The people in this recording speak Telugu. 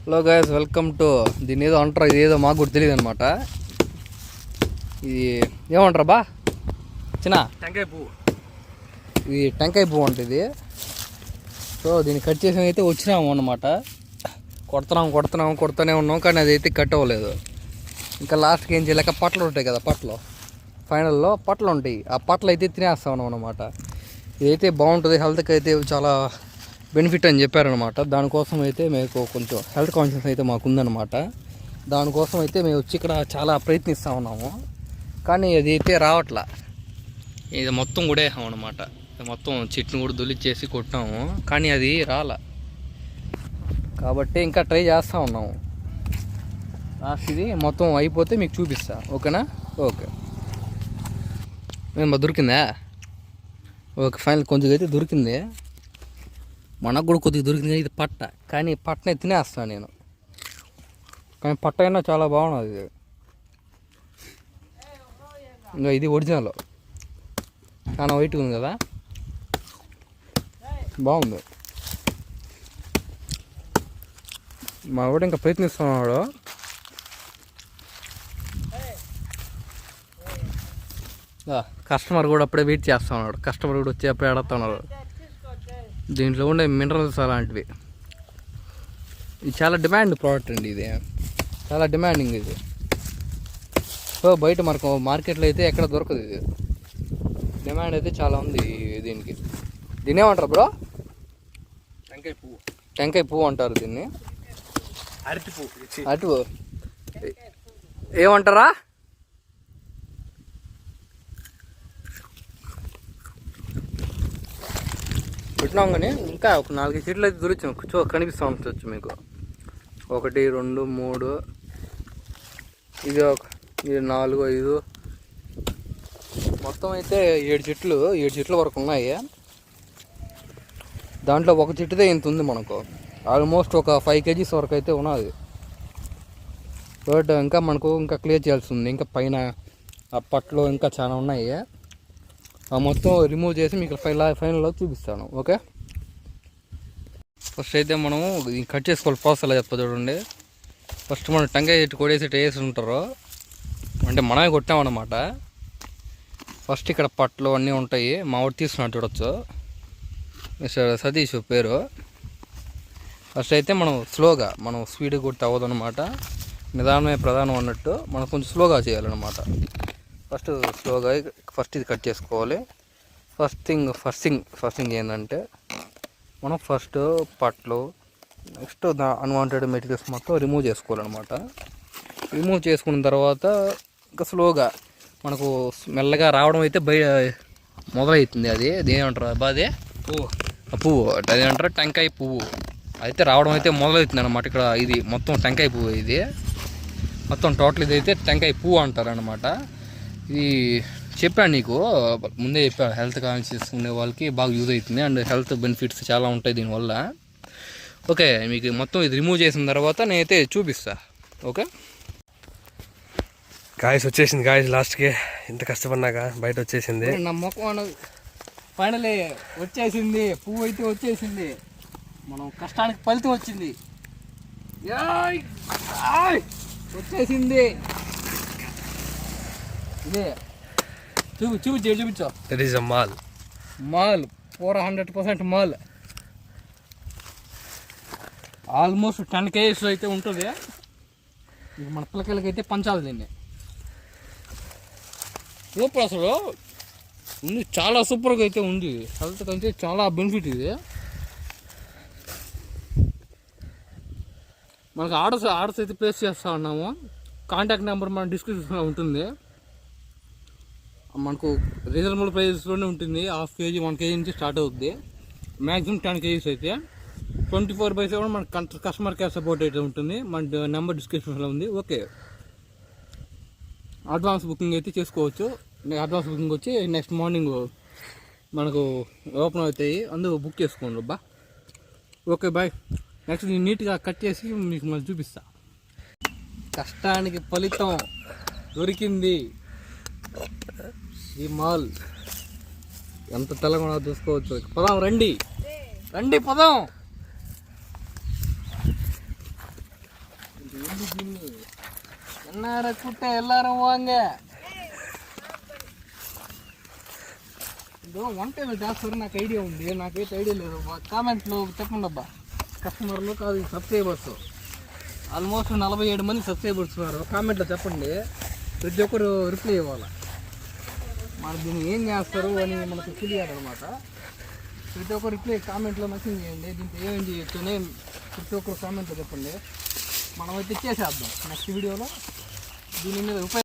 హలో గైస్, వెల్కమ్ టు దీన్ని ఏదో అంటారు, ఇది ఏదో మాకు కూడా తెలియదు అనమాట. ఇది ఏమంటారా బా చిన్న టెంకాయ పువ్వు. ఇది టెంకాయ పువ్వు ఉంటుంది. సో దీన్ని కట్ చేసి అయితే వచ్చినాము అన్నమాట. కొడుతూనే ఉన్నాం, కానీ అది అయితే కట్ అవ్వలేదు. ఇంకా లాస్ట్కి ఏం చేయలేక పట్లు ఉంటాయి కదా, ఫైనల్లో పట్లు ఉంటాయి. ఆ పట్లు అయితే తినేస్తాం అన్నమాట. ఇదైతే బాగుంటుంది, హెల్త్కి అయితే చాలా బెనిఫిట్ అని చెప్పారనమాట. దానికోసం అయితే మీకు కొంచెం హెల్త్ కాన్షియస్ అయితే మాకు ఉందన్నమాట. దానికోసం అయితే మేము వచ్చి ఇక్కడ చాలా ప్రయత్నిస్తూ ఉన్నాము, కానీ అది అయితే రావట్లా. ఇది మొత్తం కూడా వేసాం అనమాట. మొత్తం చెట్టును కూడా దొలిచేసి కొట్టాము, కానీ అది రాలా. కాబట్టి ఇంకా ట్రై చేస్తూ ఉన్నాము. ఇది మొత్తం అయిపోతే మీకు చూపిస్తా, ఓకేనా? ఓకే, మేము దొరికిందా? ఓకే, ఫైనల్ కొంచెం అయితే దొరికింది. మనకు కూడా కొద్దిగా దొరికింది. ఇది పట్ట, కానీ పట్టనే తినేస్తాను నేను. కానీ పట్ట అయినా చాలా బాగున్నది ఇది. ఇంకా ఇది ఒరిజినల్, చాలా వైట్గా ఉంది కదా, బాగుంది. మా వాడు ఇంకా ప్రయత్నిస్తున్నాడు. కస్టమర్ కూడా అప్పుడే వెయిట్ చేస్తూ ఉన్నాడు. కస్టమర్ కూడా వచ్చి అప్పుడే అడుగుతున్నారు. దీంట్లో ఉండే మినరల్స్ అలాంటివి. ఇది చాలా డిమాండ్ ప్రోడక్ట్ అండి, ఇది చాలా డిమాండింగ్ ఇది. సో బయట మనకు మార్కెట్లో అయితే ఎక్కడ దొరకదు ఇది. డిమాండ్ అయితే చాలా ఉంది దీనికి. దీన్ని ఏమంటారు బ్రో? టెంకాయ పువ్వు అంటారు దీన్ని. అరటి పువ్వు ఏమంటారా? పెట్టినాం, కానీ ఇంకా ఒక 4 చెట్లు అయితే దొరికింది. కనిపిస్తూ ఉండొచ్చు మీకు. 1 2 3, ఇది 4 5, మొత్తం అయితే 7 చెట్లు వరకు ఉన్నాయి. దాంట్లో ఒక చెట్టుదే ఇంత ఉంది మనకు. ఆల్మోస్ట్ ఒక 5 kgs వరకు అయితే ఉన్నది. బట్ ఇంకా క్లియర్ చేయాల్సి ఉంది. ఇంకా పైన ఆ పట్లో ఇంకా చాలా ఉన్నాయి. ఆ మొత్తం రిమూవ్ చేసి మీకు ఫైనల్లో చూపిస్తాను, ఓకే? ఫస్ట్ అయితే మనము కట్ చేసుకోవాలి. ప్రాసెస్ ఎలా చెప్తా చూడండి. ఫస్ట్ మనం టెంకాయ చెట్టు కొడేసి వేసి ఉంటారు, అంటే మనమే కొట్టామన్నమాట. ఫస్ట్ ఇక్కడ పట్లు అన్నీ ఉంటాయి. మా వాడు తీసుకున్నాడు, చూడొచ్చు. మిస్టర్ సతీష్ పేరు. ఫస్ట్ అయితే మనం స్పీడ్గా కొట్టి అవ్వదు అనమాట. నిదానమే ప్రధానం అన్నట్టు మనం కొంచెం స్లోగా చేయాలన్నమాట. ఫస్ట్ ఇది కట్ చేసుకోవాలి. ఫస్ట్ థింగ్ ఏంటంటే మనం ఫస్ట్ పట్లు, నెక్స్ట్ అన్వాంటెడ్ మెటీరియల్స్ మొత్తం రిమూవ్ చేసుకోవాలన్నమాట. రిమూవ్ చేసుకున్న తర్వాత ఇంకా స్లోగా మనకు మెల్లగా రావడం అయితే మొదలవుతుంది. అది ఏమంటారు అదే పువ్వు, అది అంటారు టెంకాయ పువ్వు. అయితే రావడం అయితే మొదలవుతుంది అనమాట. ఇక్కడ ఇది మొత్తం టెంకాయ పువ్వు. ఇది మొత్తం టోటల్ ఇది అయితే టెంకాయ పువ్వు అంటారు అనమాట. ఇది చెప్పాను నీకు ముందే, చెప్పాను. హెల్త్ కాన్షియస్ ఉండే వాళ్ళకి బాగా యూజ్ అవుతుంది, అండ్ హెల్త్ బెనిఫిట్స్ చాలా ఉంటాయి దీనివల్ల. ఓకే, మీకు మొత్తం ఇది రిమూవ్ చేసిన తర్వాత నేనైతే చూపిస్తా, ఓకే? గాయస్ వచ్చేసింది. లాస్ట్కి ఇంత కష్టపడినాక బయట వచ్చేసింది. నా మొక్క ఫైనలీ వచ్చేసింది. పువ్వు అయితే వచ్చేసింది. మనం కష్టానికి ఫలితం వచ్చింది. వచ్చేసింది. ఇదే చూపించు. That is a mall 100% mall. Almost 10 kgs అయితే ఉంటుంది. ఇక మన పిల్లకాయలకి అయితే పంచాలి దీన్ని. సూపర్, అసలు ఉంది, చాలా సూపర్గా అయితే ఉంది. హెల్త్కి అయితే చాలా బెనిఫిట్ ఇది. మనకు ఆర్డర్స్ అయితే ప్లేస్ చేస్తూ ఉన్నాము. కాంటాక్ట్ నెంబర్ మన డిస్క్రిప్షన్లో ఉంటుంది. మనకు రీజనబుల్ ప్రైస్లోనే ఉంటుంది. 1/2 kg 1 kg నుంచి స్టార్ట్ అవుతుంది. మ్యాక్సిమం 10 kgs అయితే 24/7 మన కస్టమర్ కేర్ సపోర్ట్ అయితే ఉంటుంది. మన నెంబర్ డిస్క్రిప్షన్లో ఉంది, ఓకే? అడ్వాన్స్ బుకింగ్ అయితే చేసుకోవచ్చు. అడ్వాన్స్ బుకింగ్ వచ్చి నెక్స్ట్ మార్నింగ్ మనకు ఓపెన్ అవుతాయి, అందుకు బుక్ చేసుకోండి అబ్బా. Okay, bye. నెక్స్ట్ నేను నీట్గా కట్ చేసి మీకు మళ్ళీ చూపిస్తా. కష్టానికి ఫలితం దొరికింది. ఈ మాల్ ఎంత తెలంగాణ చూసుకోవచ్చు. పదాం, రండి పదాం. దీన్ని ఎన్నార కుట్ట ఎల్లారం వాంగ ఇదో వంట ఏదో చేస్తారు, నాకు ఐడియా ఉంది, నాకైతే ఐడియా లేదు. కామెంట్లో చెప్పండి అబ్బా, కస్టమర్లు కాదు సబ్స్క్రైబర్స్. ఆల్మోస్ట్ 47 మంది సబ్స్క్రైబర్స్ ఉన్నారు. కామెంట్లో చెప్పండి, ప్రతి ఒక్కరు రిప్లై ఇవ్వాలి. మరి దీన్ని ఏం చేస్తారు అని మనకు తెలియాలి అనమాట. ప్రతి ఒక్కరు రిప్లై కామెంట్లో మెసేజ్ చేయండి, దీంతో ఏమేం చేయొచ్చు అని ప్రతి ఒక్కరు కామెంట్లో చెప్పండి. మనమైతే ఇచ్చేసేద్దాం నెక్స్ట్ వీడియోలో దీని మీద